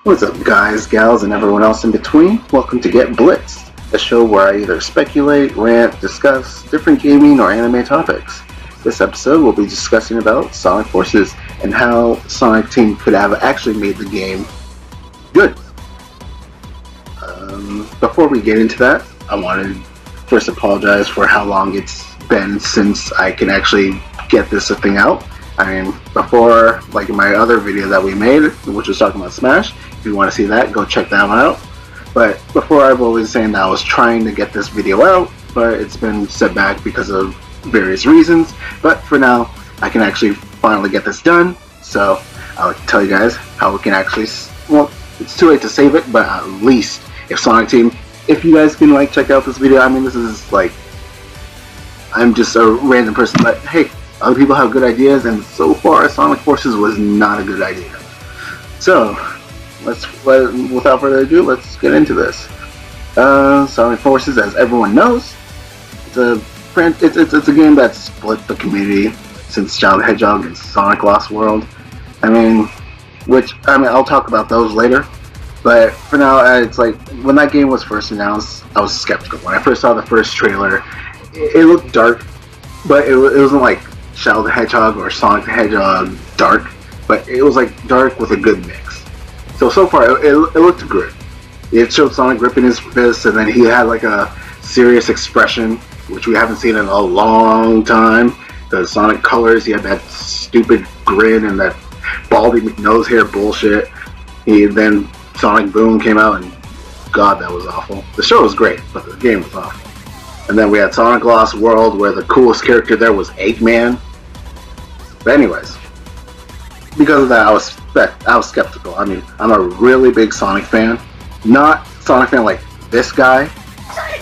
What's up, guys, gals, and everyone else in between? Welcome to Get Blitzed, a show where I either speculate, rant, discuss different gaming or anime topics. This episode we'll be discussing about Sonic Forces and how Sonic Team could have actually made the game good. Before we get into that, I want to first apologize for how long it's been since I can actually get this thing out. I mean, before, like in my other video that we made, which was talking about Smash, if you want to see that, go check that one out. But before, I've always saying that I was trying to get this video out, but it's been set back because of various reasons. But for now, I can actually finally get this done. So I'll tell you guys how we can actually, well, it's too late to save it, but at least if Sonic Team, if you guys can like check out this video, I mean, this is like, I'm just a random person, but hey, other people have good ideas, and so far Sonic Forces was not a good idea. So, without further ado, let's get into this. Sonic Forces, as everyone knows, it's a game that split the community since Child Hedgehog and Sonic Lost World. I'll talk about those later. But for now, it's like, when that game was first announced, I was skeptical. When I first saw the first trailer, it looked dark, but it wasn't like Shadow the Hedgehog or Sonic the Hedgehog dark, but it was like dark with a good mix. So far, it looked good. It showed Sonic gripping his fists, and then he had like a serious expression, which we haven't seen in a long time. The Sonic Colors, he had that stupid grin and that baldy nose hair bullshit. Then Sonic Boom came out, and God, that was awful. The show was great, but the game was awful. And then we had Sonic Lost World, where the coolest character there was Eggman. But anyways, because of that, I was skeptical. I mean, I'm a really big Sonic fan. Not Sonic fan like this guy. Sonic,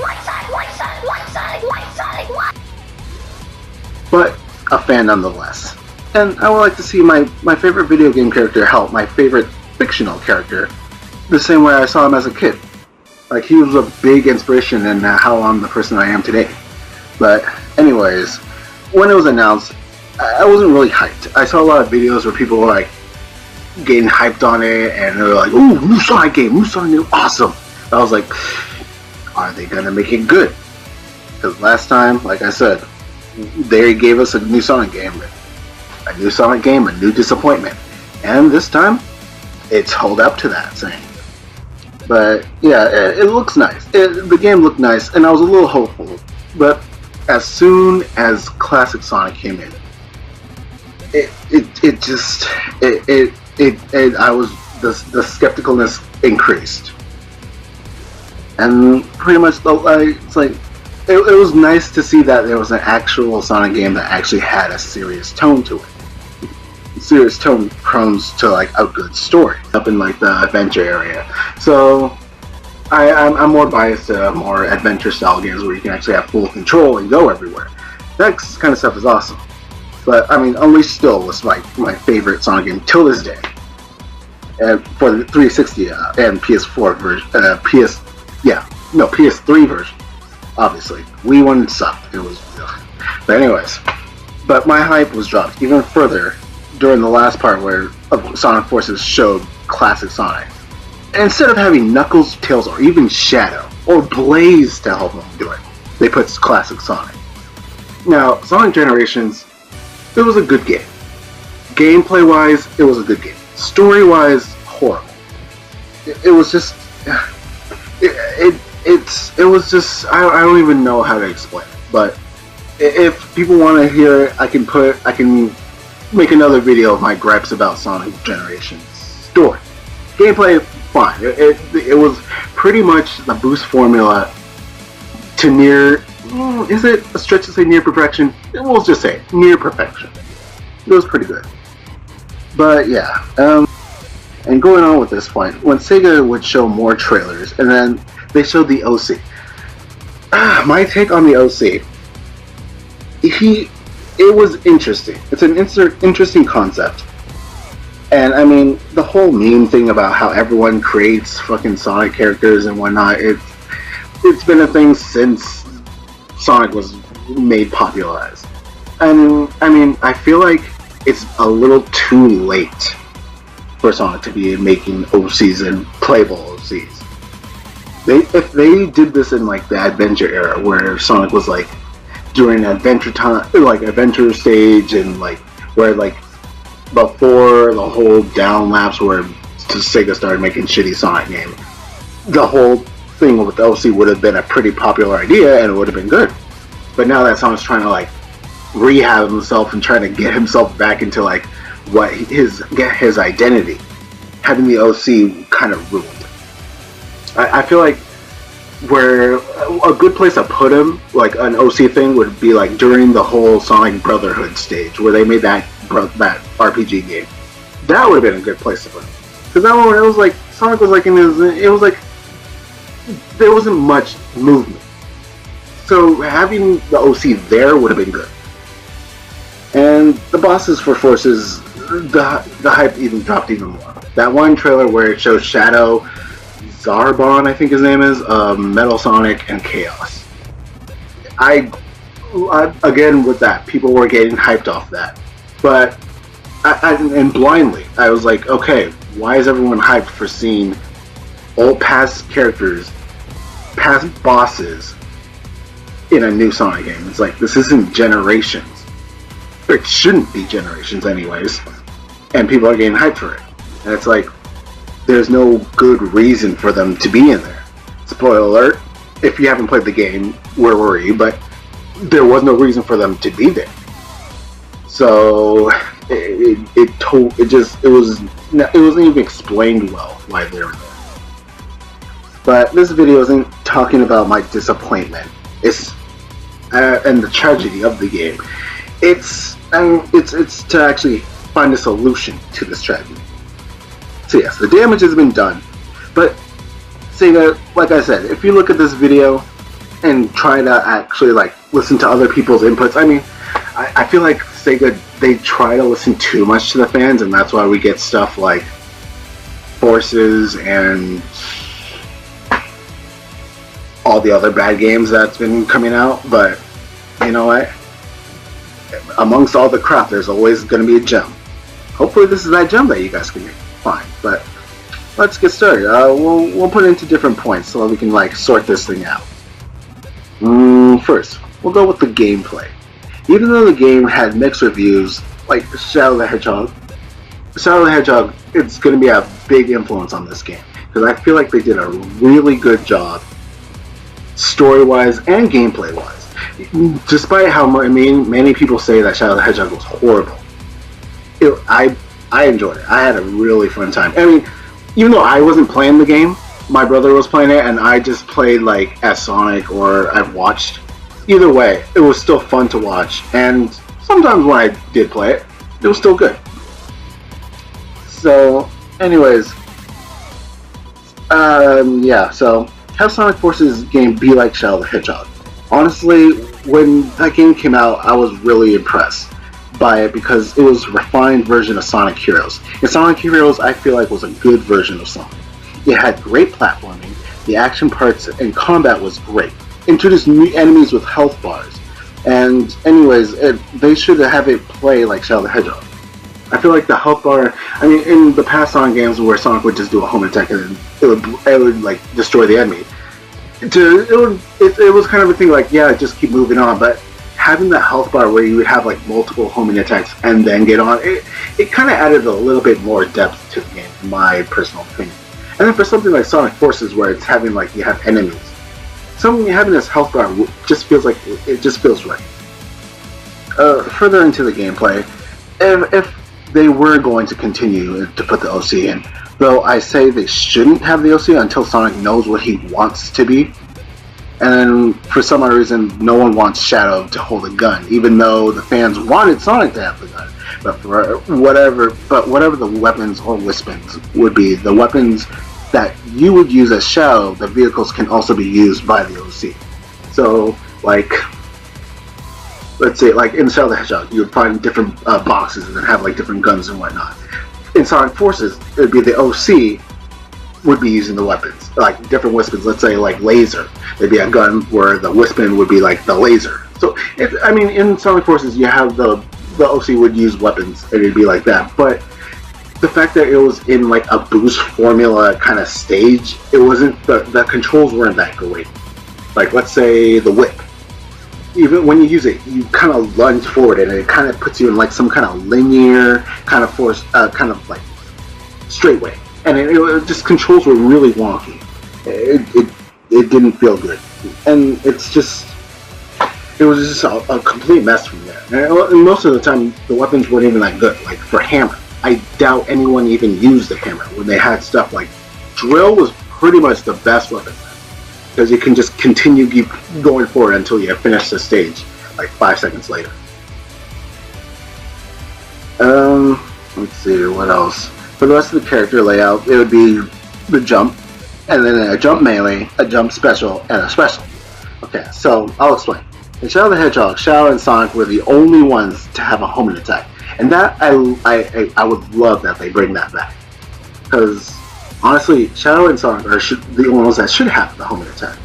but a fan nonetheless. And I would like to see my favorite video game character help my favorite fictional character the same way I saw him as a kid. Like, he was a big inspiration in how I'm the person I am today. But anyways, when it was announced, I wasn't really hyped. I saw a lot of videos where people were like getting hyped on it, and they were like, "Ooh, new Sonic game, new Sonic game, awesome!" I was like, "Are they gonna make it good?" Because last time, like I said, they gave us a new Sonic game, a new disappointment, and this time, it's held up to that saying. But yeah, it looks nice. The game looked nice, and I was a little hopeful. But as soon as Classic Sonic came in, the skepticalness increased, and pretty much it was nice to see that there was an actual Sonic game that actually had a serious tone to it. Serious tone prone to like a good story up in like the adventure area. So I'm more biased to more adventure style games where you can actually have full control and go everywhere. That kind of stuff is awesome. But I mean, Unleashed still was my favorite Sonic game till this day. For the 360 and PS4 version, PS3 version. Obviously, Wii one sucked. It was, but anyways, but my hype was dropped even further during the last part where Sonic Forces showed Classic Sonic. And instead of having Knuckles, Tails, or even Shadow, or Blaze to help them do it, they put Classic Sonic. Now, Sonic Generations, it was a good game. Gameplay-wise, it was a good game. Story-wise, horrible. It was just... It was just... I don't even know how to explain it. But if people want to hear it, I can make another video of my gripes about Sonic Generations story. Gameplay, fine. It was pretty much the boost formula to near... is it a stretch to say near perfection? We'll just say near perfection. It was pretty good. But yeah, and going on with this point, when Sega would show more trailers, and then they showed the OC. My take on the OC, it was interesting. It's an interesting concept. And I mean, the whole meme thing about how everyone creates fucking Sonic characters and whatnot, it's been a thing since Sonic was made popularized. And I mean, I feel like it's a little too late for Sonic to be making OCs and playable OCs. If they did this in like the adventure era, where Sonic was like during adventure time, like adventure stage, and like where like before the whole down laps where Sega started making shitty Sonic games, the whole thing with the OC would have been a pretty popular idea and it would have been good. But now that Sonic's trying to like rehab himself and trying to get himself back into like what his identity, having the OC kind of ruined. I feel like where a good place to put him, like an OC thing, would be like during the whole Sonic Brotherhood stage where they made that RPG game. That would have been a good place to put him. Because that one, it was like Sonic was like in his, it was like there wasn't much movement. So having the OC there would have been good. And the bosses for Forces, the hype even dropped even more. That one trailer where it shows Shadow, Zarbon, I think his name is, Metal Sonic, and Chaos. I again with that, people were getting hyped off that, but and blindly, I was like, okay, why is everyone hyped for seeing old past characters, past bosses in a new Sonic game? It's like, this isn't Generations. It shouldn't be Generations anyways, and people are getting hyped for it. And it's like, there's no good reason for them to be in there. Spoiler alert, if you haven't played the game, where were you? But there was no reason for them to be there. So it wasn't even explained well why they were there. But this video isn't talking about my disappointment. It's and the tragedy of the game. It's to actually find a solution to this tragedy. So yes, the damage has been done, but Sega, like I said, if you look at this video and try to actually like listen to other people's inputs, I mean, I feel like Sega, they try to listen too much to the fans, and that's why we get stuff like Forces and all the other bad games that's been coming out. But you know what? Amongst all the crap, there's always going to be a gem. Hopefully this is that gem that you guys can find. But let's get started. We'll put it into different points so that we can like sort this thing out. First, we'll go with the gameplay. Even though the game had mixed reviews, like Shadow the Hedgehog, it's going to be a big influence on this game, because I feel like they did a really good job, story-wise and gameplay-wise. Despite how many people say that Shadow the Hedgehog was horrible, I enjoyed it. I had a really fun time. I mean, even though I wasn't playing the game, my brother was playing it, and I just played like as Sonic, or I've watched. Either way, it was still fun to watch, and sometimes when I did play it, it was still good. So, anyways, yeah, so have Sonic Forces game be like Shadow the Hedgehog. Honestly, when that game came out, I was really impressed by it because it was a refined version of Sonic Heroes. And Sonic Heroes, I feel like, was a good version of Sonic. It had great platforming, the action parts and combat was great. Introduced new enemies with health bars. And anyways, they should have it play like Shadow the Hedgehog. I feel like the health bar, I mean, in the past Sonic games where Sonic would just do a home attack and it would like destroy the enemy. It was kind of a thing like, yeah, just keep moving on, but having that health bar where you would have like multiple homing attacks and then get on, it kind of added a little bit more depth to the game, in my personal opinion. And then for something like Sonic Forces, where it's having like, you have enemies, having this health bar just feels like, it just feels right. Further into the gameplay, if they were going to continue to put the OC in, though I say they shouldn't have the OC until Sonic knows what he wants to be. And then for some odd reason, no one wants Shadow to hold a gun, even though the fans wanted Sonic to have the gun. But for whatever the weapons or Wispins would be, the weapons that you would use as Shadow, the vehicles can also be used by the OC. So, like, let's say, like in Shadow the Hedgehog, you would find different boxes and have like different guns and whatnot. In Sonic Forces, it would be the OC would be using the weapons, like different Wispins. Let's say like laser, there'd be a gun where the Wispin would be like the laser. So, I mean, in Sonic Forces, you have the OC would use weapons, and it'd be like that. But the fact that it was in like a boost formula kind of stage, it wasn't the controls weren't that great. Like let's say the whip, even when you use it, you kind of lunge forward and it kind of puts you in like some kind of linear kind of force, kind of like straight way, and it just controls were really wonky. It didn't feel good, and it was just a complete mess from there. And most of the time, the weapons weren't even that good. Like for hammer, I doubt anyone even used the hammer when they had stuff like drill was pretty much the best weapon because you can just continue keep going forward until you finish the stage like 5 seconds later. Let's see what else. For the rest of the character layout, it would be the jump, and then a jump melee, a jump special, and a special. Okay, so I'll explain. In Shadow the Hedgehog, Shadow and Sonic were the only ones to have a homing attack, and that I would love that they bring that back, because honestly, Shadow and Sonic are the only ones that should have the homing attack,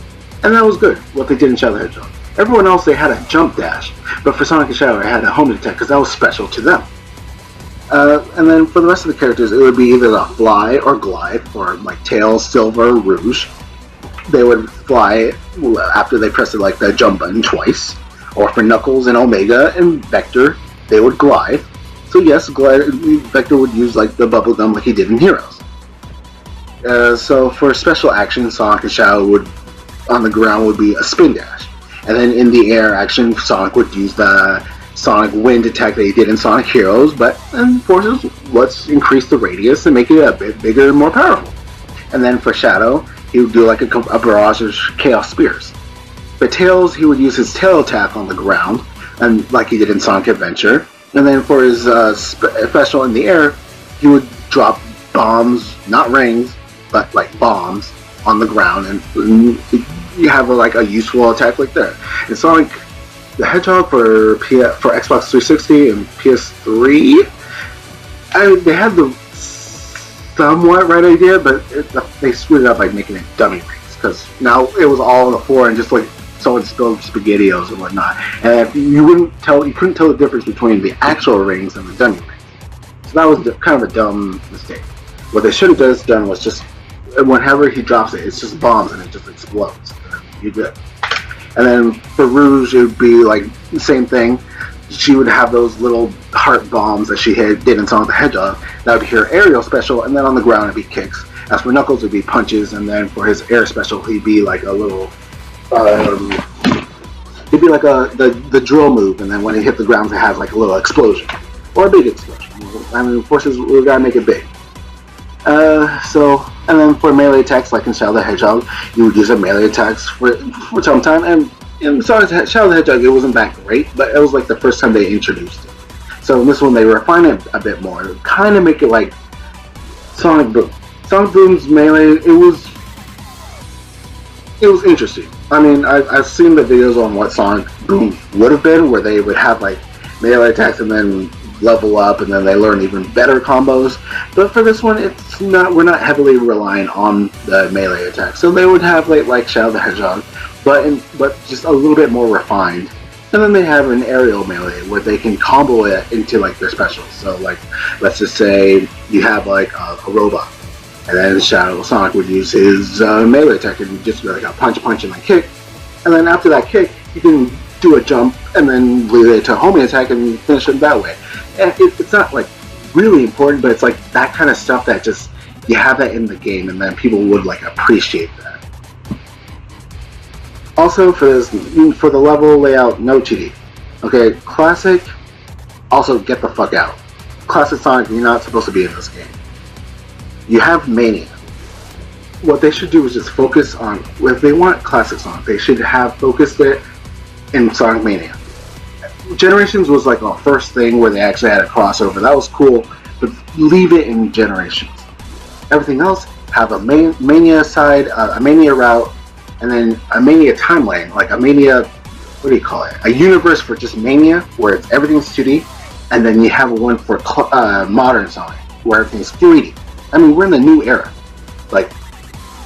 and that was good. What they did in Shadow the Hedgehog. Everyone else they had a jump dash, but for Sonic and Shadow, they had a homing attack because that was special to them. And then for the rest of the characters, it would be either a fly or glide for like Tails, Silver, Rouge. They would fly after they pressed like the jump button twice, or for Knuckles and Omega and Vector, they would glide. So yes, Vector would use like the bubble gum like he did in Heroes. So for special action, Sonic and Shadow would on the ground would be a spin dash, and then in the air action, Sonic would use the Sonic wind attack that he did in Sonic Heroes, but forces let's increase the radius and make it a bit bigger and more powerful. And then for Shadow, he would do like a barrage of Chaos Spears. For Tails, he would use his tail attack on the ground, and like he did in Sonic Adventure. And then for his special in the air, he would drop bombs, not rings, but like bombs on the ground, and you have like a useful attack like that. And Sonic the Hedgehog for Xbox 360 and PS3, they had the somewhat right idea, but they screwed it up by making it dummy rings, because now it was all on the floor and just like someone spilled SpaghettiOs and whatnot, and you couldn't tell the difference between the actual rings and the dummy rings. So that was kind of a dumb mistake. What they should have done was just whenever he drops it, it's just bombs and it just explodes. You're good. And then for Rouge, it would be like the same thing. She would have those little heart bombs that she did in Sonic the Hedgehog. That would be her aerial special, and then on the ground it'd be kicks. As for Knuckles, it'd be punches, and then for his air special, he'd be like a little, he'd be like the drill move, and then when he hit the ground, it has like a little explosion or a big explosion. I mean, forces we gotta make it big. And then for melee attacks, like in Shadow the Hedgehog, you would use a melee attacks for some time, and in Shadow the Hedgehog, it wasn't that great, but it was like the first time they introduced it. So in this one, they refine it a bit more, kind of make it like Sonic Boom. Sonic Boom's melee, it was interesting. I mean, I've seen the videos on what Sonic Boom would have been, where they would have like melee attacks and then level up, and then they learn even better combos. But for this one, we're not heavily relying on the melee attack. So they would have like Shadow the Hedgehog, but just a little bit more refined. And then they have an aerial melee where they can combo it into like their specials. So like, let's just say you have like a robot, and then Sonic would use his melee attack and just be like a punch and a kick. And then after that kick, you can do a jump and then lead it to a homing attack and finish it that way. And it's not like really important, but it's like that kind of stuff that just you have that in the game, and then people would like appreciate that. Also for the level layout, no cheating. Okay, classic. Also get the fuck out. Classic Sonic, you're not supposed to be in this game. You have Mania. What they should do is just focus on, if they want classic Sonic, they should have focused it in Sonic Mania. Generations was like the first thing where they actually had a crossover. That was cool, but leave it in Generations. Everything else, have a Mania side, a Mania route, and then a Mania timeline, like a Mania, what do you call it? A universe for just Mania, where everything's 2D, and then you have one for modern Sonic, where everything's 3D. I mean, we're in the new era. Like,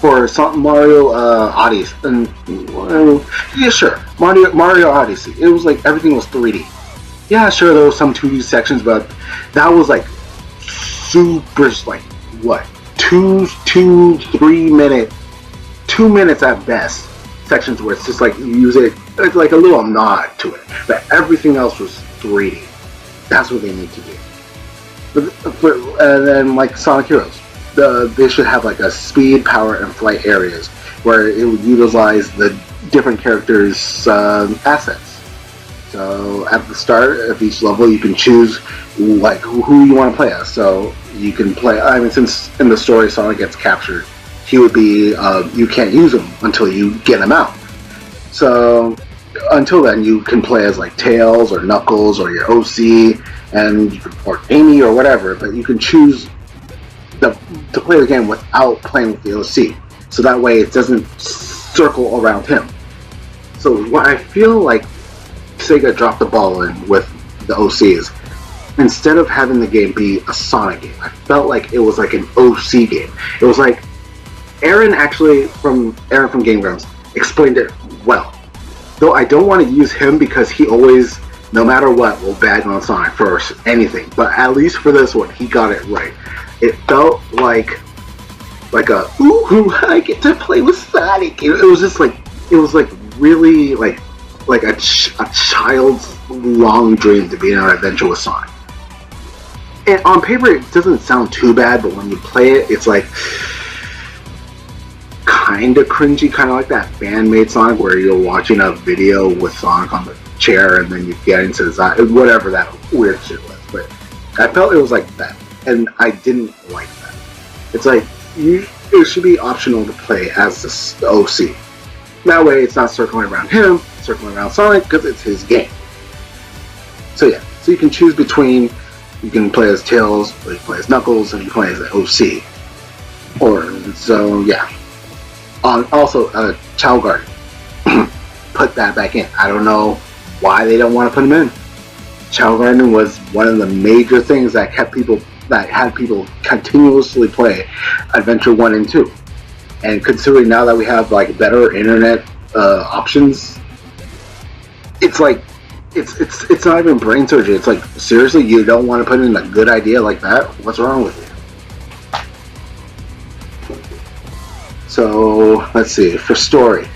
for Mario Odyssey, and yeah, sure, Mario Odyssey. It was like everything was 3D. Yeah, sure, there was some 2D sections, but that was like super, like, what, 3 minute, 2 minutes at best sections where it's just like you use it, it's like a little nod to it, but everything else was 3D. That's what they need to do. And then like Sonic Heroes, they should have like a speed, power, and flight areas where it would utilize the different characters' assets. So at the start of each level, you can choose like who you want to play as. So you can play. I mean, since in the story Sonic gets captured, he would be. You can't use him until you get him out. So until then, you can play as like Tails or Knuckles or your OC or Amy or whatever. But you can choose to play the game without playing with the OC. So that way, it doesn't circle around him. So what I feel like Sega dropped the ball in with the OC is, instead of having the game be a Sonic game, I felt like it was like an OC game. It was like Aaron from Game Grumps explained it well. Though I don't want to use him because he always, no matter what, will bag on Sonic for anything. But at least for this one, he got it right. It felt like a ooh, I get to play with Sonic. It was just like, it was like really like a child's long dream to be in an adventure with Sonic. And on paper, it doesn't sound too bad, but when you play it, it's like kind of cringy, kind of like that fan-made Sonic where you're watching a video with Sonic on the chair and then you get into the whatever that weird shit was. But I felt it was like that, and I didn't like that. It's like it should be optional to play as the OC. That way, it's not circling around him, circling around Sonic, because it's his game. So yeah, so you can choose between, you can play as Tails, or you can play as Knuckles, and you can play as the OC. So yeah. Also, Chao Garden. Put that back in. I don't know why they don't want to put him in. Chao Garden was one of the major things that had people continuously play Adventure 1 and 2. And considering now that we have like better internet options, it's like it's not even brain surgery. It's like, seriously, you don't want to put in a good idea like that? What's wrong with you? So let's see. For story,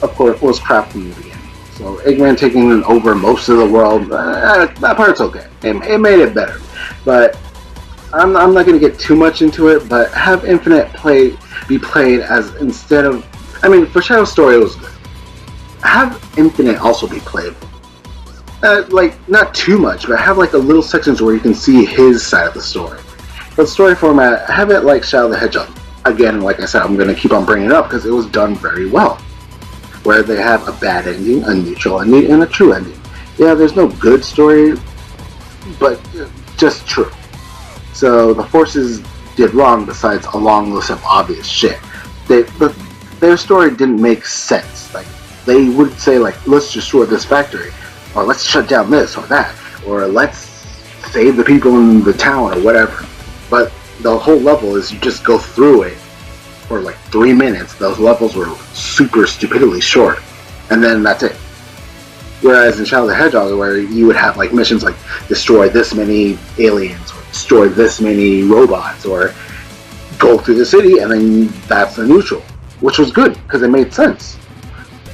of course was crap from the beginning. So Eggman taking over most of the world, that part's okay. It made it better, but I'm not going to get too much into it. But have Infinite be played as, instead of, I mean, for Shadow's story it was good. Have Infinite also be playable. Like, not too much, but have like a little sections where you can see his side of the story. For the story format, have it like Shadow the Hedgehog. Again, like I said, I'm going to keep on bringing it up because it was done very well. Where they have a bad ending, a neutral ending, and a true ending. Yeah, there's no good story, but just true. So the forces did wrong besides a long list of obvious shit. Their story didn't make sense. Like, they would say, like, let's destroy this factory, or let's shut down this or that, or let's save the people in the town or whatever. But the whole level is you just go through it for like 3 minutes. Those levels were super stupidly short, and then that's it. Whereas in Shadow the Hedgehog, where you would have like missions like destroy this many aliens, or destroy this many robots, or go through the city, and then that's the neutral, which was good because it made sense.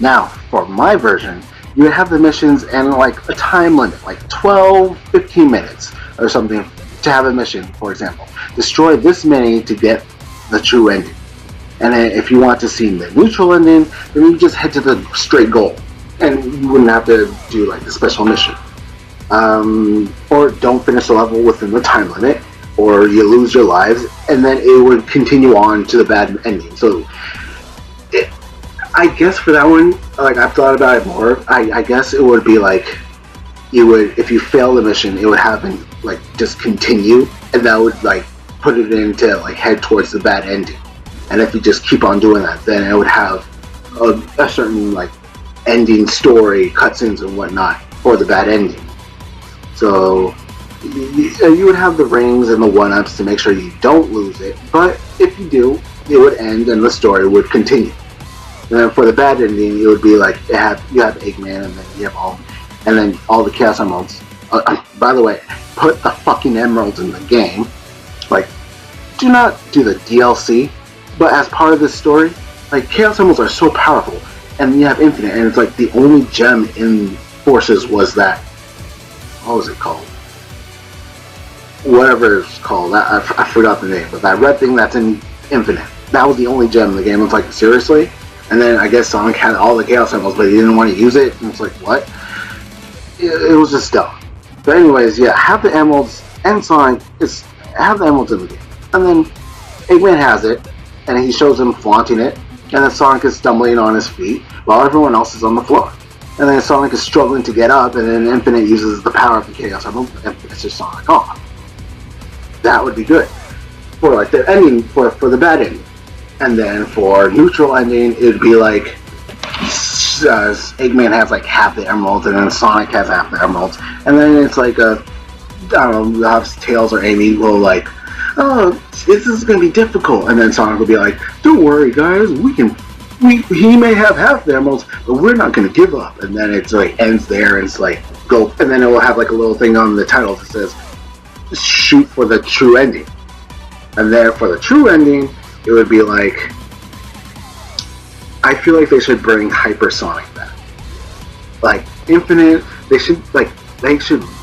Now, for my version, you would have the missions and like a time limit, like 12-15 minutes or something to have a mission. For example, destroy this many to get the true ending. And then if you want to see the neutral ending, then you just head to the straight goal, and you wouldn't have to do like the special mission. Or don't finish the level within the time limit, or you lose your lives, and then it would continue on to the bad ending. So, I guess for that one, like, I've thought about it more. I guess it would be like, if you fail the mission, it would happen like just continue, and that would like put it into like head towards the bad ending. And if you just keep on doing that, then it would have a certain like ending story, cutscenes and whatnot for the bad ending. So you would have the rings and the one-ups to make sure you don't lose it. But if you do, it would end and the story would continue. And then for the bad ending, it would be like you have Eggman, and then you have all the Chaos Emeralds By the way, put the fucking emeralds in the game. Like, do not do the DLC, but as part of this story, like, Chaos Emeralds are so powerful, and you have Infinite, and it's like the only gem in Forces was that, what was it called? Whatever it's called, I forgot the name, but that red thing that's in Infinite, that was the only gem in the game. It's like, seriously? And then I guess Sonic had all the Chaos Emeralds, but he didn't want to use it, and it's like, what? It was just dumb. But anyways, yeah, have the emeralds, and Sonic have the emeralds in the game. And then Eggman has it, and he shows him flaunting it, and then Sonic is stumbling on his feet while everyone else is on the floor. And then Sonic is struggling to get up, and then Infinite uses the power of the Chaos Emerald and pisses Sonic off. That would be good for like the ending, for the bad ending. And then for neutral ending, it would be like Eggman has like half the emeralds, and then Sonic has half the emeralds, and then it's like I don't know, Tails or Amy will like, oh, this is gonna be difficult, and then Sonic will be like, don't worry guys, he may have half the emeralds, but we're not gonna give up. And then it's like ends there, and it's like go, and then it will have like a little thing on the title that says shoot for the true ending. And then for the true ending, it would be like, I feel like they should bring Hypersonic back. Like Infinite, they should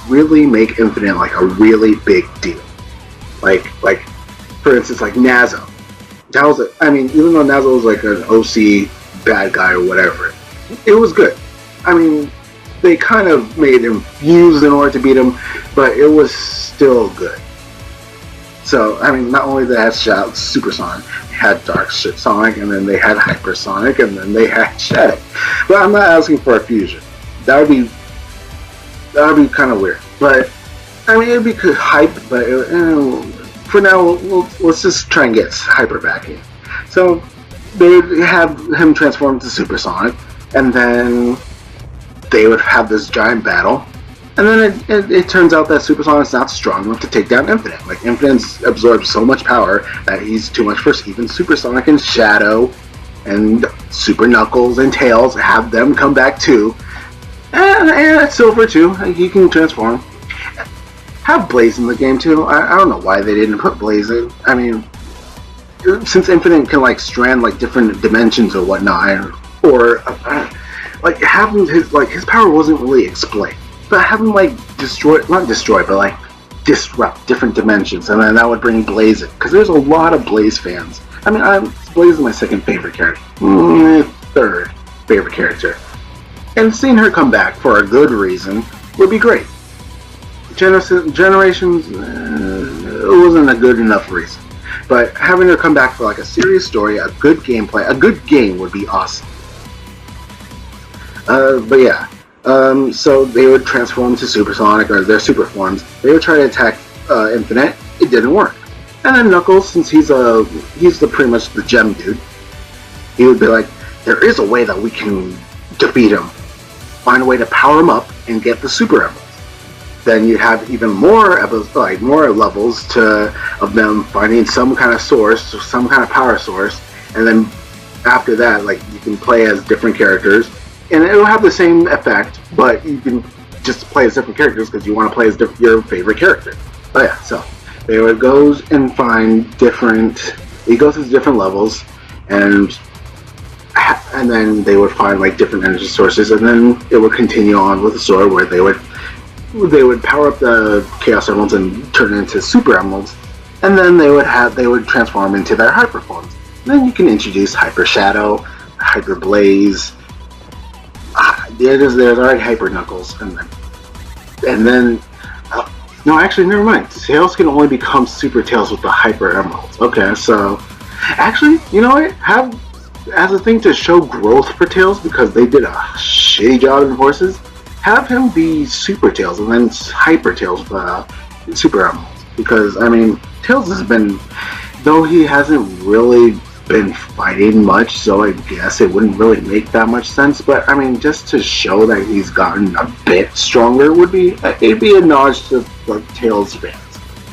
really make Infinite like a really big deal. Like for instance, like Nazo. That was even though Nazo was like an OC bad guy or whatever, it was good. I mean, they kind of made him fuse in order to beat him, but it was still good. So, I mean, not only did they have Supersonic, they had Dark Sonic, and then they had Hypersonic, and then they had Shattuck. But I'm not asking for a fusion. That would be kind of weird. But, I mean, it would be good hype, but for now, let's just try and get Hyper back in. So, they would have him transform into Supersonic, and then they would have this giant battle, and then it turns out that Supersonic's not strong enough to take down Infinite. Like, Infinite's absorbed so much power that he's too much for even Supersonic and Shadow and Super Knuckles and Tails. Have them come back too. And Silver too, he can transform. Have Blaze in the game too. I don't know why they didn't put Blaze in. I mean, since Infinite can like strand like different dimensions or whatnot, or like having his power wasn't really explained, but have him like not destroy, but like disrupt different dimensions, and then that would bring Blaze in, because there's a lot of Blaze fans. I mean, Blaze is my second favorite character, third favorite character, and seeing her come back for a good reason would be great. Generations, it wasn't a good enough reason, but having her come back for like a serious story, a good gameplay, a good game would be awesome. But yeah, so they would transform to Supersonic, or their super forms. They would try to attack Infinite. It didn't work. And then Knuckles, since he's pretty much the gem dude, he would be like, there is a way that we can defeat him. Find a way to power him up and get the Super Emeralds. Then you'd have even more levels of them finding some kind of source, some kind of power source, and then after that, like, you can play as different characters. And it'll have the same effect, but you can just play as different characters because you want to play as your favorite character. Oh yeah, so they would go and find different. He goes to different levels, and then they would find like different energy sources, and then it would continue on with the story where they would power up the Chaos Emeralds and turn it into Super Emeralds, and then they would transform into their Hyper forms. And then you can introduce Hyper Shadow, Hyper Blaze. There's already Hyper Knuckles, and then no, actually, never mind. Tails can only become Super Tails with the Hyper Emeralds. Okay, so actually, you know what? Have as a thing to show growth for Tails, because they did a shitty job in Forces. Have him be Super Tails and then Hyper Tails with Super Emeralds, because I mean, Tails has been, though he hasn't really been fighting much, so I guess it wouldn't really make that much sense, but I mean, just to show that he's gotten a bit stronger it'd be a nod to like Tails fans.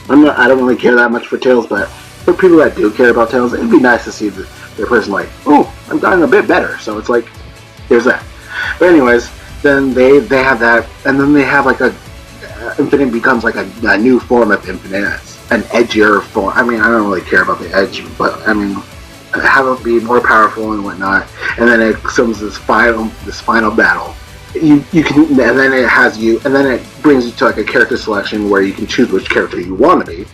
I don't really care that much for Tails, but for people that do care about Tails, it'd be nice to see their person like, oh, I've gotten a bit better, so it's like, there's that. But anyways, then they have that, and then they have like Infinite becomes like a new form of Infinite, an edgier form. I mean, I don't really care about the edge, but I mean, have it be more powerful and whatnot. And then it comes this final battle. You can, and then it has you, and then it brings you to like a character selection where you can choose which character you want to be.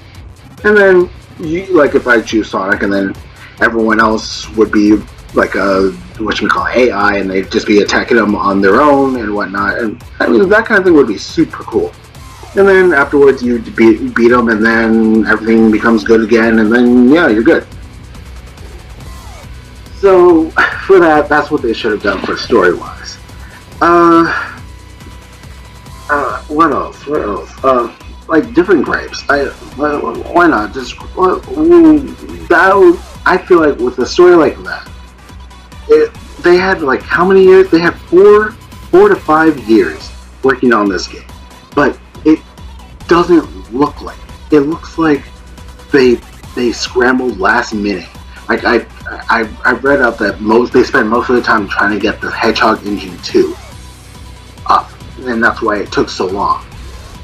And then you, like if I choose Sonic, and then everyone else would be like a AI, and they'd just be attacking them on their own and whatnot. And I mean, that kind of thing would be super cool. And then afterwards, you beat them, and then everything becomes good again, and then yeah, you're good. So for that, that's what they should have done for story-wise. What else? Like different gripes. Why not? Just that. I feel like with a story like that, they had like how many years? They had 4 to 5 years working on this game, but it doesn't look like it. It looks like they scrambled last minute. Like I read up that they spent most of the time trying to get the Hedgehog Engine 2 up, and that's why it took so long.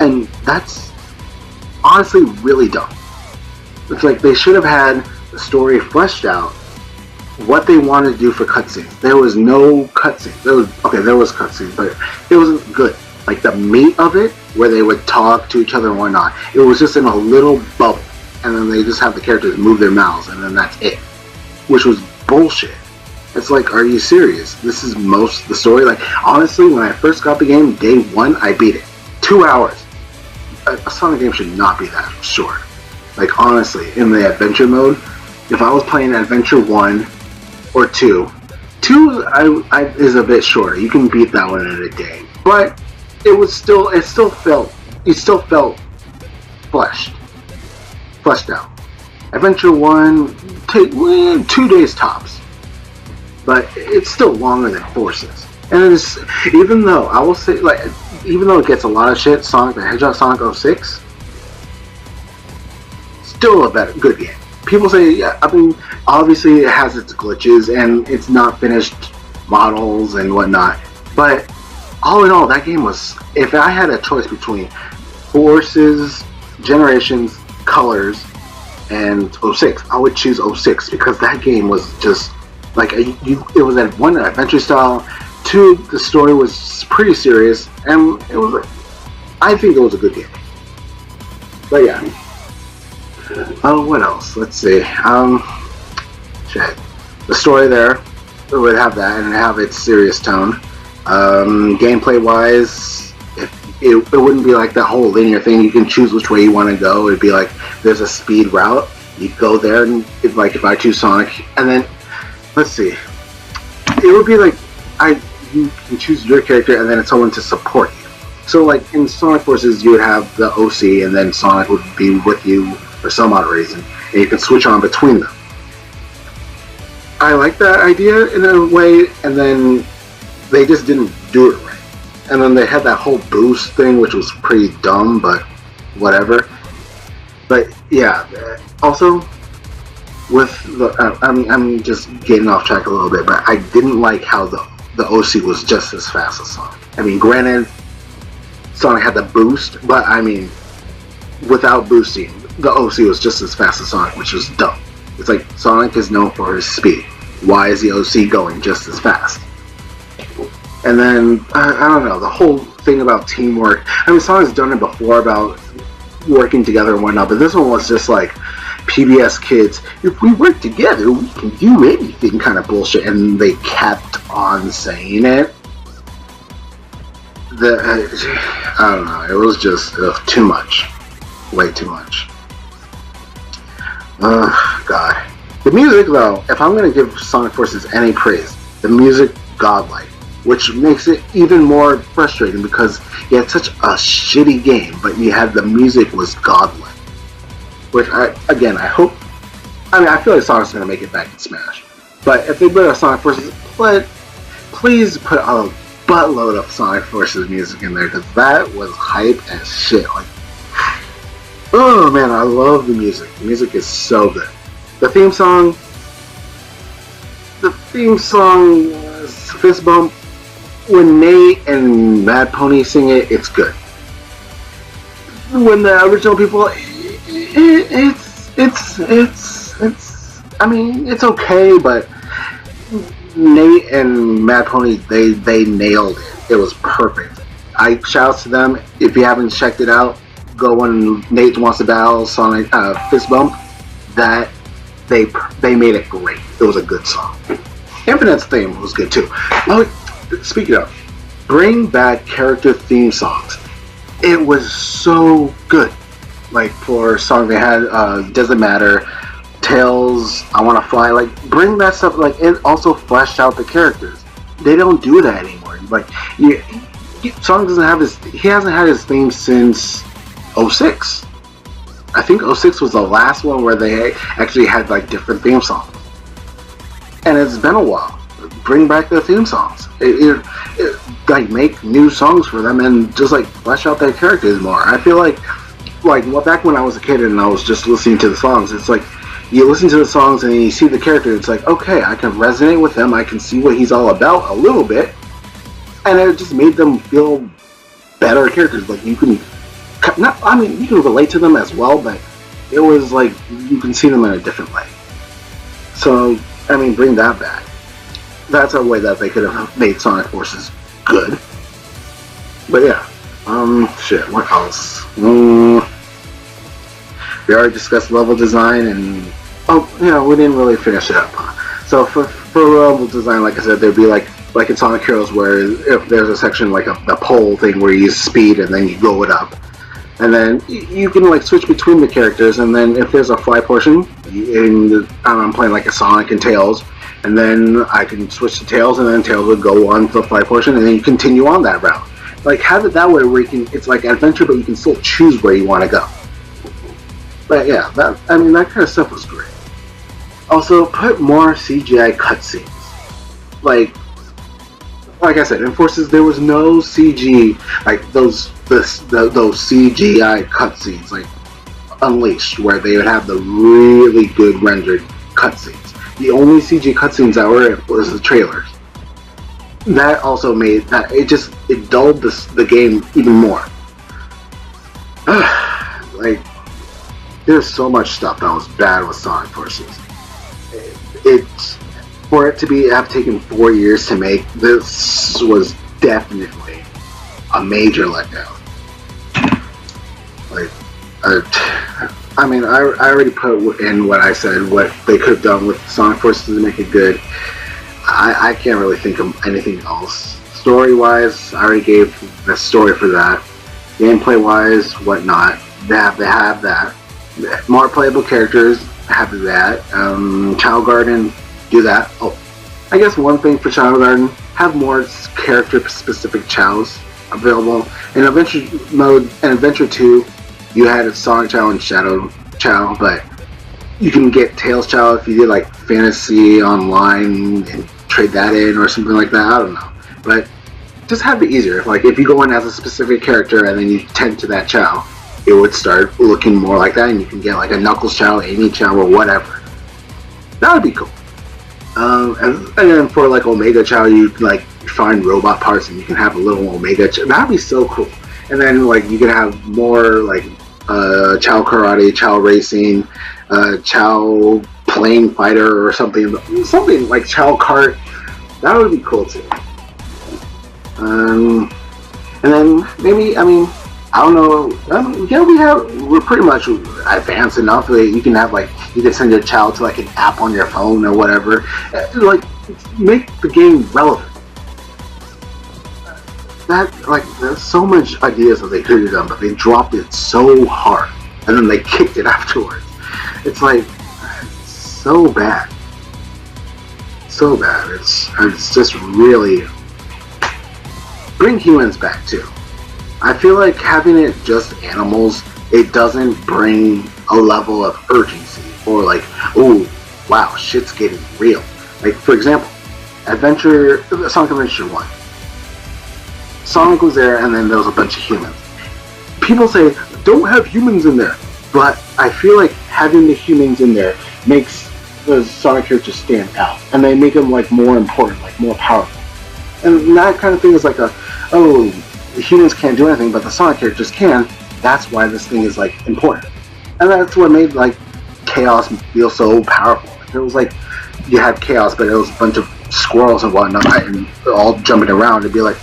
And that's honestly really dumb. It's like they should have had the story fleshed out, what they wanted to do for cutscenes. There was no cutscenes. There was cutscenes, but it wasn't good. Like the meat of it, where they would talk to each other and whatnot, it was just in a little bubble, and then they just have the characters move their mouths, and then that's it, which was bullshit. It's like, are you serious? This is most the story. Like honestly, when I first got the game, day 1, I beat it. 2 hours. A Sonic game should not be that short. Like honestly, in the adventure mode, if I was playing Adventure 1 or 2 is a bit shorter. You can beat that one in a day, but it still felt fleshed out. Adventure 1 take 2 days tops, but it's still longer than Forces. And it's, even though I will say, like, even though it gets a lot of shit, Sonic the Hedgehog, Sonic 06, still a good game. People say, yeah, I mean, obviously it has its glitches and it's not finished models and whatnot, but all in all, that game was, if I had a choice between Forces, Generations, Colors, and 06, I would choose 06 because that game was just, like, it was at 1, adventure style, 2, the story was pretty serious, and it was, I think it was a good game. But yeah. Oh, what else? Let's see. Shit. The story there, it would have that and have its serious tone. Gameplay wise, it wouldn't be like that whole linear thing. You can choose which way you want to go. It'd be like there's a speed route. You go there, and if I choose Sonic, and then let's see, it would be like you can choose your character, and then it's someone to support you. So like in Sonic Forces, you would have the OC, and then Sonic would be with you for some odd reason, and you can switch on between them. I like that idea in a way, and then they just didn't do it right. And then they had that whole boost thing, which was pretty dumb, but whatever. But yeah, also with the, I'm just getting off track a little bit, but I didn't like how the OC was just as fast as Sonic. I mean, granted, Sonic had the boost, but I mean, without boosting, the OC was just as fast as Sonic, which was dumb. It's like Sonic is known for his speed. Why is the OC going just as fast? And then, I don't know, the whole thing about teamwork. I mean, Sonic's done it before about working together and whatnot, but this one was just like PBS Kids, if we work together, we can do anything kind of bullshit, and they kept on saying it. I don't know, it was just too much. Way too much. God. The music, though, if I'm going to give Sonic Forces any praise, the music, godlike. Which makes it even more frustrating because you had such a shitty game, but you had the music was godlike. Which, I hope... I mean, I feel like Sonic's going to make it back in Smash. But if they put a Sonic Forces, please put a buttload of Sonic Forces music in there, because that was hype as shit. Like, oh man, I love the music. The music is so good. The theme song was Fist Bump. When Nate and Mad Pony sing it, it's good. when the original people, I mean, it's okay, but Nate and Mad Pony, they nailed it. It was perfect. I shouts to them. If you haven't checked it out, go when Nate wants to battle Sonic Fist Bump. That they made it great. It was a good song. Infinite's theme was good too. Oh, speaking of, bring back character theme songs. It was so good. Like for a song they had, Doesn't Matter, Tails, I Wanna Fly. Like bring that stuff. Like it also fleshed out the characters. They don't do that anymore. Like Sonic doesn't have his. He hasn't had his theme since '06. I think '06 was the last one where they actually had like different theme songs. And it's been a while. Bring back their theme songs. Like make new songs for them and just like flesh out their characters more. I feel like well, back when I was a kid and I was just listening to the songs, it's like you listen to the songs and you see the character. It's like, okay, I can resonate with him. I can see what he's all about a little bit, and it just made them feel better characters. Like you can, I mean, you can relate to them as well, but it was like you can see them in a different way. So I mean, bring that back. That's a way that they could have made Sonic Forces good. But yeah, shit. What else? We already discussed level design, and we didn't really finish it up. So for level design, like I said, there'd be like in Sonic Heroes, where if there's a section like a pole thing where you use speed and then you go it up, and then you can like switch between the characters, and then if there's a fly portion, and I'm playing like a Sonic and Tails, and then I can switch to Tails, and then Tails would go on to the fly portion, and then you continue on that route. Like have it that way where you can, it's like adventure, but you can still choose where you want to go. But yeah, that kind of stuff was great. Also, put more CGI cutscenes. Like I said, in Forces there was no CG like those CGI cutscenes like Unleashed, where they would have the really good rendered cutscenes. The only CG cutscenes that were was the trailers. That also made that it dulled the game even more. Like there's so much stuff that was bad with Sonic Forces. For it to have taken 4 years to make, this was definitely a major letdown. Like, I already put in what I said, what they could have done with Sonic Forces to make it good. I can't really think of anything else. Story-wise, I already gave the story for that. Gameplay-wise, whatnot, they have that. More playable characters, have that. Child Garden, do that. Oh, I guess one thing for Child Garden, have more character-specific chows available. In Adventure Mode and Adventure 2, you had a Sonic Chow and Shadow Chow, but you can get Tails Chow if you did like Fantasy Online and trade that in or something like that. I don't know, but just have it easier. Like if you go in as a specific character and then you tend to that Chow, it would start looking more like that, and you can get like a Knuckles Chow, Amy Chow, or whatever. That would be cool. And then for like Omega Chow, you like find robot parts and you can have a little Omega Chow. That'd be so cool. And then like you can have more like Chow Karate, Chow Racing, Chow Plane Fighter, or something like Chow Kart. That would be cool too. And then maybe, I don't know. We're pretty much advanced enough that you can have you can send your child to like an app on your phone or whatever. Like make the game relevant. There's so much ideas that they could have done, but they dropped it so hard, and then they kicked it afterwards. It's like so bad, so bad. It's just really bring humans back too. I feel like having it just animals, it doesn't bring a level of urgency or like, oh wow, shit's getting real. Like for example, Sonic Adventure 1. Sonic was there and then there was a bunch of humans. People say, don't have humans in there. But I feel like having the humans in there makes the Sonic characters stand out. And they make them like more important, like more powerful. And that kind of thing is like the humans can't do anything, but the Sonic characters can. That's why this thing is like important, and that's what made like Chaos feel so powerful. It was like you had Chaos, but it was a bunch of squirrels and whatnot, and all jumping around. It'd be like,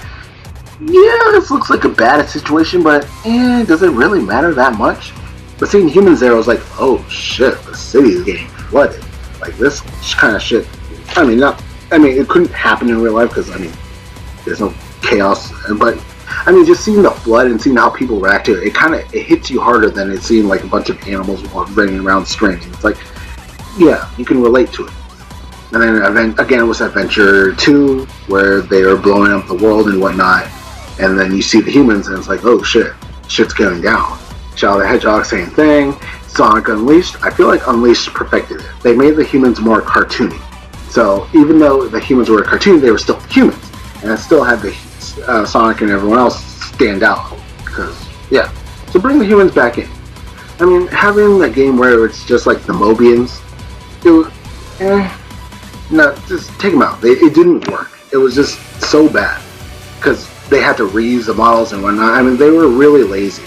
yeah, this looks like a bad situation, but does it really matter that much? But seeing humans there, I was like, oh shit, the city is getting flooded. Like this kind of shit. I mean, it couldn't happen in real life because there's no chaos. But I mean, just seeing the flood and seeing how people react to it, it hits you harder than it seeing like a bunch of animals running around screaming. It's like, yeah, you can relate to it. And then again, it was Adventure 2 where they were blowing up the world and whatnot. And then you see the humans, and it's like, oh shit, shit's going down. Shadow the Hedgehog, same thing. Sonic Unleashed, I feel like Unleashed perfected it. They made the humans more cartoony. So even though the humans were cartoony, they were still humans, and it still had the Sonic and everyone else stand out. Because yeah, so bring the humans back in. I mean, having a game where it's just like the Mobians, it was, no, just take them out. It didn't work. It was just so bad because they had to reuse the models and whatnot. I mean, they were really lazy.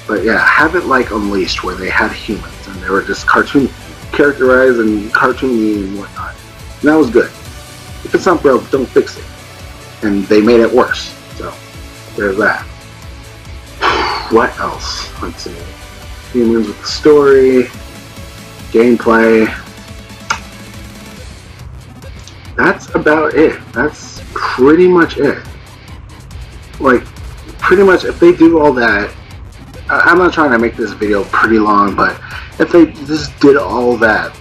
But yeah, have it like Unleashed, where they had humans and they were just characterized and cartoony and whatnot. And that was good. If it's not broke, don't fix it. And they made it worse. So there's that. What else? Let's see. Humans with the story, gameplay. That's about it. That's pretty much it. Like, pretty much if they do all that, I'm not trying to make this video pretty long, but if they just did all that,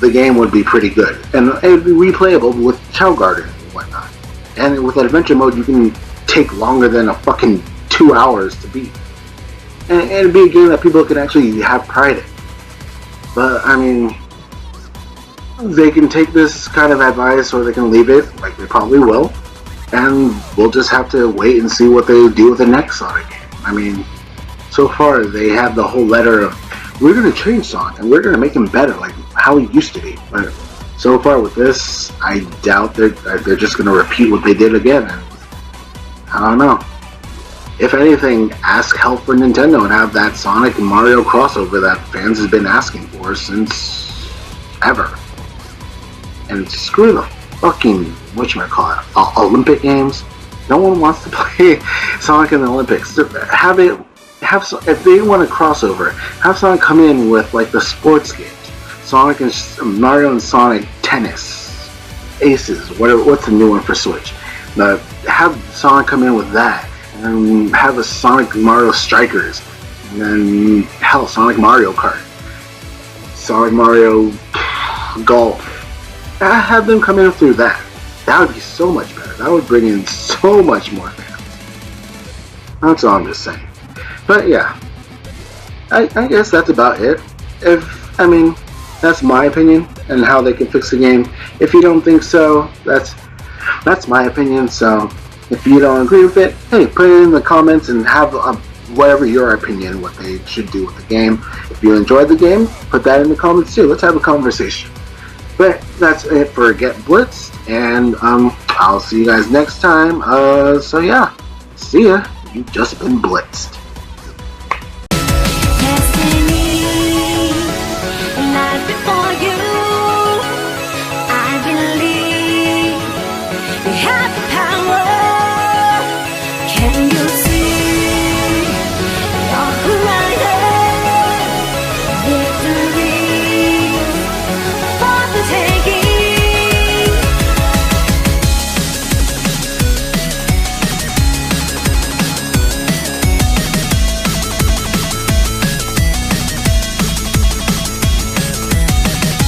the game would be pretty good. And it would be replayable with Chow Garden and whatnot. And with Adventure Mode, you can take longer than a fucking 2 hours to beat. And it'd be a game that people can actually have pride in. But, I mean, they can take this kind of advice or they can leave it, like they probably will. And we'll just have to wait and see what they do with the next Sonic game. I mean, so far they have the whole letter of, we're going to change Sonic and we're going to make him better, like how he used to be. But so far with this, I doubt they're just going to repeat what they did again. And I don't know. If anything, ask help for Nintendo and have that Sonic and Mario crossover that fans have been asking for since ever. And screw the fucking, whatchamacallit, Olympic games. No one wants to play Sonic in the Olympics. If they want a crossover, have Sonic come in with like the sports games. Sonic and Mario and Sonic Tennis, Aces, what's the new one for Switch? Have Sonic come in with that, and have a Sonic Mario Strikers, and then hell, Sonic Mario Kart, Sonic Mario Golf. Have them come in through that. That would be so much better. That would bring in so much more fans. That's all I'm just saying. But yeah, I guess that's about it. That's my opinion and how they can fix the game. If you don't think so, that's my opinion. So if you don't agree with it, hey, put it in the comments and have whatever your opinion, what they should do with the game. If you enjoyed the game, put that in the comments too. Let's have a conversation. But that's it for Get Blitzed, and I'll see you guys next time. So yeah, see ya. You've just been blitzed. Destiny, life before you.